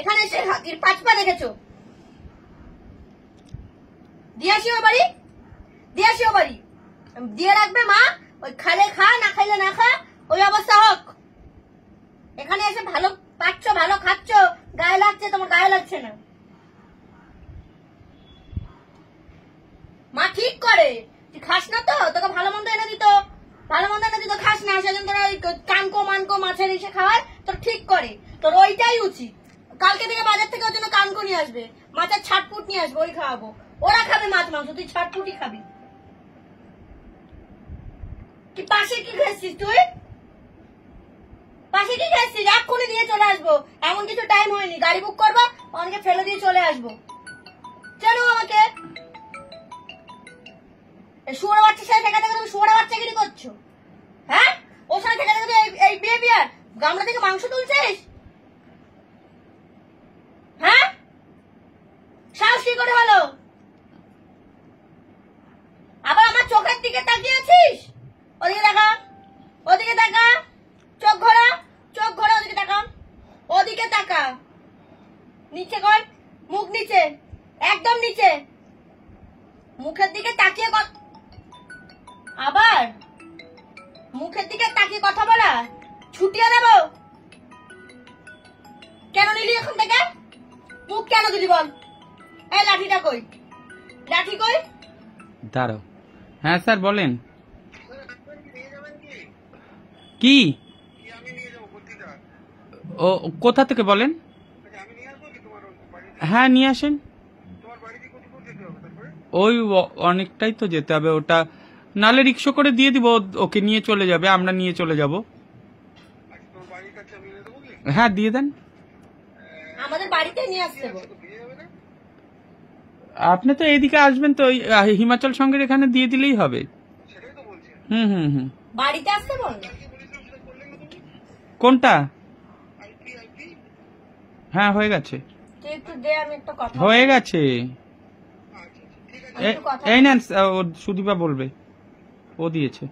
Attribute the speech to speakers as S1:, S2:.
S1: এখানে এসে হাতির 5 পা দেখেছো? দিয়ে আসি ও বাড়ি, দিয়ে রাখবে মা। ওই খালে খা, না খাইলে না খা, ওই অবস্থা হোক। এখানে এসে ভালো পাচ্ছ, ভালো খাচ্ছ, গায়ে লাগছে, তোমার গায়ে লাগছে না। মা ঠিক করে, তুই খাস না তো, তোকে ভালো মন্দ এনে দিত, খাস না, সেদিন তোরা ওই কানকো মানকো মাছের এসে খাওয়ায়, তোর ঠিক করে। তোর ওইটাই উচিত। কালকে থেকে বাজার থেকে ওর জন্য কানকো নিয়ে আসবে, মাছের ছাটপুট নিয়ে আসবে, ওই খাওয়াবো। ওরা খাবে মাছ মাংস, তুই ছাটপুটি খাবি। কি পাশে কি খাচ্ছিস তুই? পাশে কি খাচ্ছিস? এক্ষুনি দিয়ে চলে আসবো, এমন কিছু টাইম হয়নি। গাড়ি বুক করবো, অনেকে ফেলে দিয়ে চলে আসবো। জানো আমাকে শুয়োর বাচ্চার সাথে দেখা দেখা তুমি শুয়োর বাচ্চাগিরি করছো, হ্যাঁ? ওর সাথে দেখা দেখা এই বিহেভিয়ার, গামলা থেকে মাংস তুলছিস, হ্যাঁ? সাহস কি করে হলো? আবার আমার চোখের দিকে তাকিয়ে আছিস? ওদিকে দেখা, ওদিকে তাকা, চোখ ঘোরা, ওদিকে তাকা, ওদিকে তাকা। নিচে কর, মুখ নিচে, একদম নিচে, মুখের দিকে তাকিয়ে আবার মুখের দিকে তাকিয়ে কথা বলা, ছুটিয়ে দেব। কেন নিলি এখন থেকে? মুখ কেন দিলি বল? এই লাঠিটা কই, লাঠি কই?
S2: দাঁড়াও। হ্যাঁ স্যার বলেন। কি? ও কোথা থেকে বলেন? হ্যাঁ নিয়ে আসেন। ওই অনেকটাই তো যেতে হবে, ওটা নালে রিক্সা করে দিয়ে দিব, ওকে নিয়ে চলে যাবে, আমরা নিয়ে চলে যাব। হ্যাঁ দিয়ে দেন।
S1: আমাদের বাড়িতে নিয়ে আসতে হবে।
S2: আপনি তো এইদিকে আসবেন তো, হিমাচল সঙ্গের এখানে দিয়ে দিলেই হবে। হুম।
S1: বাড়িতে আসতে বল।
S2: কোনটা? হ্যাঁ হয়ে গেছে,
S1: একটু দে, আমি একটা কথা
S2: হয়ে গেছে। এই নেন, সুদীপা বলবে, ও দিয়েছে।